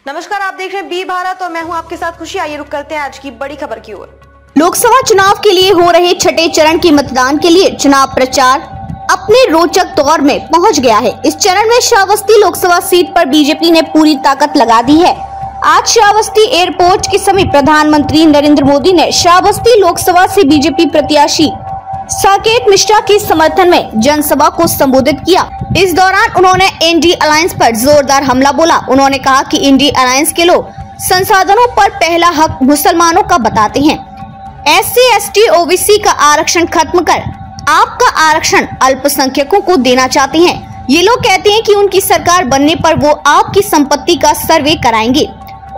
नमस्कार, आप देख रहे हैं बी भारत और मैं हूं आपके साथ खुशी। आइए रुक करते हैं आज की बड़ी खबर की ओर। लोकसभा चुनाव के लिए हो रहे छठे चरण के मतदान के लिए चुनाव प्रचार अपने रोचक दौर में पहुंच गया है। इस चरण में श्रावस्ती लोकसभा सीट पर बीजेपी ने पूरी ताकत लगा दी है। आज श्रावस्ती एयरपोर्ट के समीप प्रधानमंत्री नरेंद्र मोदी ने श्रावस्ती लोकसभा से बीजेपी प्रत्याशी साकेत मिश्रा के समर्थन में जनसभा को संबोधित किया। इस दौरान उन्होंने एनडीए अलायंस पर जोरदार हमला बोला। उन्होंने कहा कि एनडीए अलायंस के लोग संसाधनों पर पहला हक मुसलमानों का बताते हैं। एससी, एसटी, ओबीसी का आरक्षण खत्म कर आपका आरक्षण अल्पसंख्यकों को देना चाहते हैं। ये लोग कहते हैं कि उनकी सरकार बनने पर वो आपकी संपत्ति का सर्वे कराएंगे।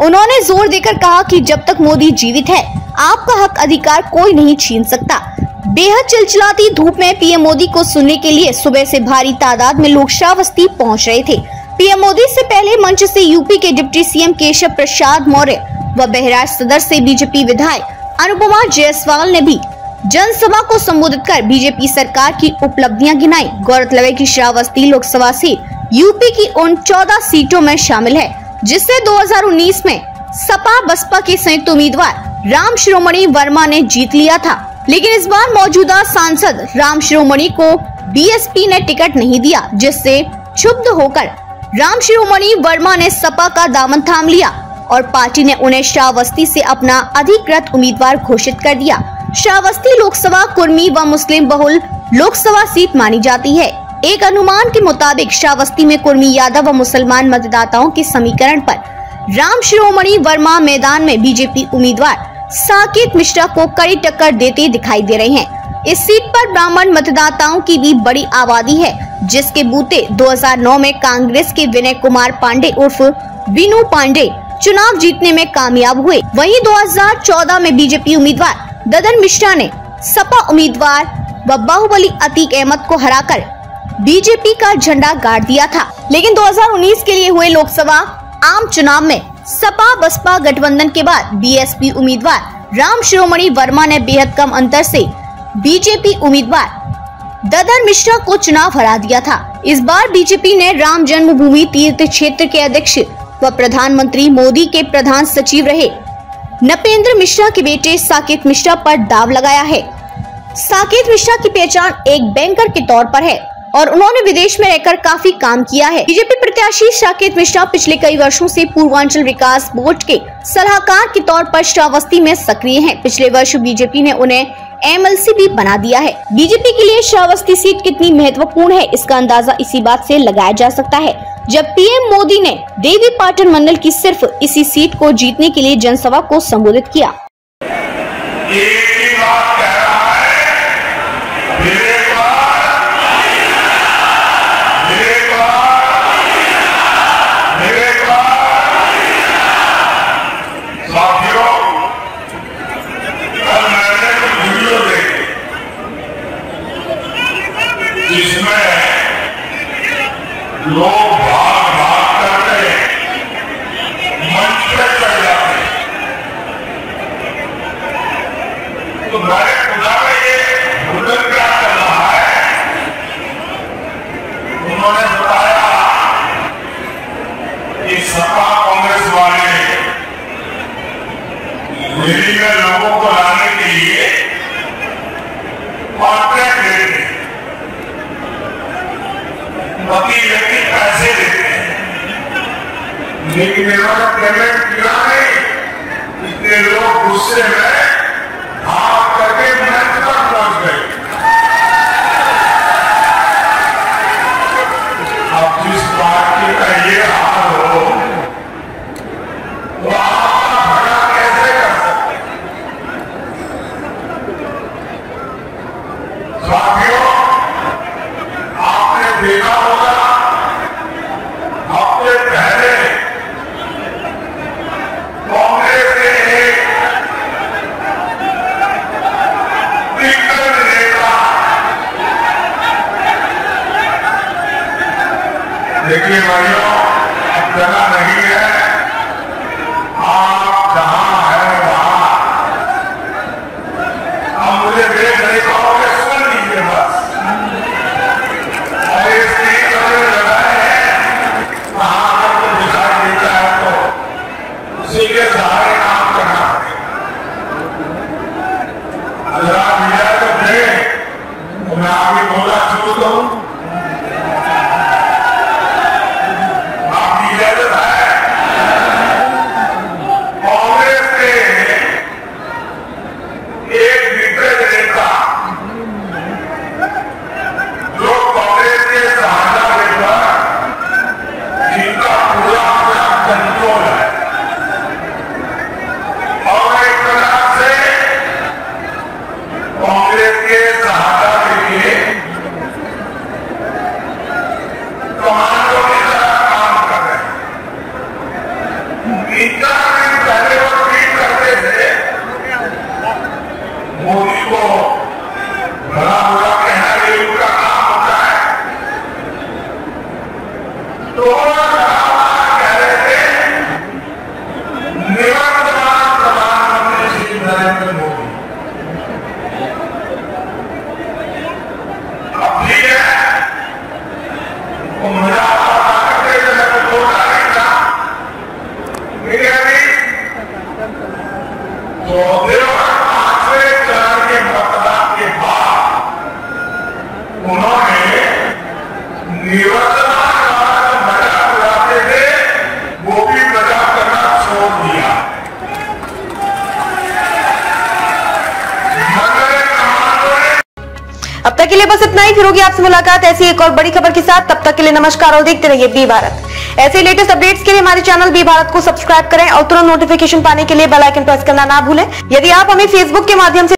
उन्होंने जोर देकर कहा कि जब तक मोदी जीवित है आपका हक अधिकार कोई नहीं छीन सकता। बेहद चिलचिलाती धूप में पीएम मोदी को सुनने के लिए सुबह से भारी तादाद में लोग श्रावस्ती पहुंच रहे थे। पीएम मोदी से पहले मंच से यूपी के डिप्टी सीएम केशव प्रसाद मौर्य व बहराइच सदर से बीजेपी विधायक अनुपमा जायसवाल ने भी जनसभा को संबोधित कर बीजेपी सरकार की उपलब्धियां गिनाई। गौरतलब है कि श्रावस्ती लोकसभा सीट यूपी की उन 14 सीटों में शामिल है जिससे 2019 में सपा बसपा के संयुक्त उम्मीदवार राम शिरोमणि वर्मा ने जीत लिया था। लेकिन इस बार मौजूदा सांसद राम शिरोमणि को बीएसपी ने टिकट नहीं दिया, जिससे क्षुब्ध होकर राम शिरोमणि वर्मा ने सपा का दामन थाम लिया और पार्टी ने उन्हें श्रावस्ती से अपना अधिकृत उम्मीदवार घोषित कर दिया। श्रावस्ती लोकसभा कुर्मी व मुस्लिम बहुल लोकसभा सीट मानी जाती है। एक अनुमान के मुताबिक श्रावस्ती में कुर्मी, यादव व मुसलमान मतदाताओं के समीकरण पर राम शिरोमणि वर्मा मैदान में बीजेपी उम्मीदवार साकेत मिश्रा को कड़ी टक्कर देते दिखाई दे रहे हैं। इस सीट पर ब्राह्मण मतदाताओं की भी बड़ी आबादी है, जिसके बूते 2009 में कांग्रेस के विनय कुमार पांडे उर्फ विनू पांडे चुनाव जीतने में कामयाब हुए। वहीं 2014 में बीजेपी उम्मीदवार ददन मिश्रा ने सपा उम्मीदवार व बाहुबली अतीक अहमद को हराकर बीजेपी का झंडा गाड़ दिया था। लेकिन 2019 के लिए हुए लोकसभा आम चुनाव में सपा बसपा गठबंधन के बाद बीएसपी उम्मीदवार राम शिरोमणि वर्मा ने बेहद कम अंतर से बीजेपी उम्मीदवार ददन मिश्रा को चुनाव हरा दिया था। इस बार बीजेपी ने राम जन्मभूमि तीर्थ क्षेत्र के अध्यक्ष व प्रधानमंत्री मोदी के प्रधान सचिव रहे नपेंद्र मिश्रा के बेटे साकेत मिश्रा पर दाव लगाया है। साकेत मिश्रा की पहचान एक बैंकर के तौर पर है और उन्होंने विदेश में रहकर काफी काम किया है। बीजेपी प्रत्याशी साकेत मिश्रा पिछले कई वर्षों से पूर्वांचल विकास बोर्ड के सलाहकार के तौर पर श्रावस्ती में सक्रिय हैं। पिछले वर्ष बीजेपी ने उन्हें एमएलसी भी बना दिया है। बीजेपी के लिए श्रावस्ती सीट कितनी महत्वपूर्ण है, इसका अंदाजा इसी बात से लगाया जा सकता है जब पीएम मोदी ने देवी पाटन मंडल की सिर्फ इसी सीट को जीतने के लिए जनसभा को संबोधित किया। जिसमें लोग भाग भाग करके मंच पे चढ़ जाते, तो मैंने खुदा में ये उधर क्या कर रहा है। उन्होंने बताया कि सपा कांग्रेस वाले दिल्ली में लोगों को लाने के लिए कॉन्ट्रैक्ट देते हैं, प्रति व्यक्ति पैसे देते हैं, लेकिन इन्होंने पेमेंट किया नहीं। इतने लोग गुस्से में भाग करके मंच पर पहुंच गए। अब जिस पार्टी का ये हाल हो वो आपका भला कैसे कर सकते। साथियों, आपने देखा होगा हफ्ते पहले कांग्रेस के एक 3-4 दिन पहले वो ट्वीट करते थे, मोदी को भला बुरा कहना ये उनका काम होता है। तो कह रहे थे निवर्तमान प्रधानमंत्री श्री नरेंद्र मोदी। अब ठीक है, वो मजा करते थे, मैं तो छोटा नहीं था, ठीक है नहीं। तो पांचवें चरण के मतदान के बाद उन्होंने निवर्तमान मजाक उड़ाते थे, वो भी मजाक करना छोड़ दिया। अब तक के लिए बस इतना ही, फिर होगी आपसे मुलाकात ऐसी एक और बड़ी खबर के साथ। तब तक के लिए नमस्कार और देखते रहिए बी भारत। ऐसे लेटेस्ट अपडेट्स के लिए हमारे चैनल बी भारत को सब्सक्राइब करें और तुरंत नोटिफिकेशन पाने के लिए बेल आइकन प्रेस करना ना भूलें। यदि आप हमें फेसबुक के माध्यम से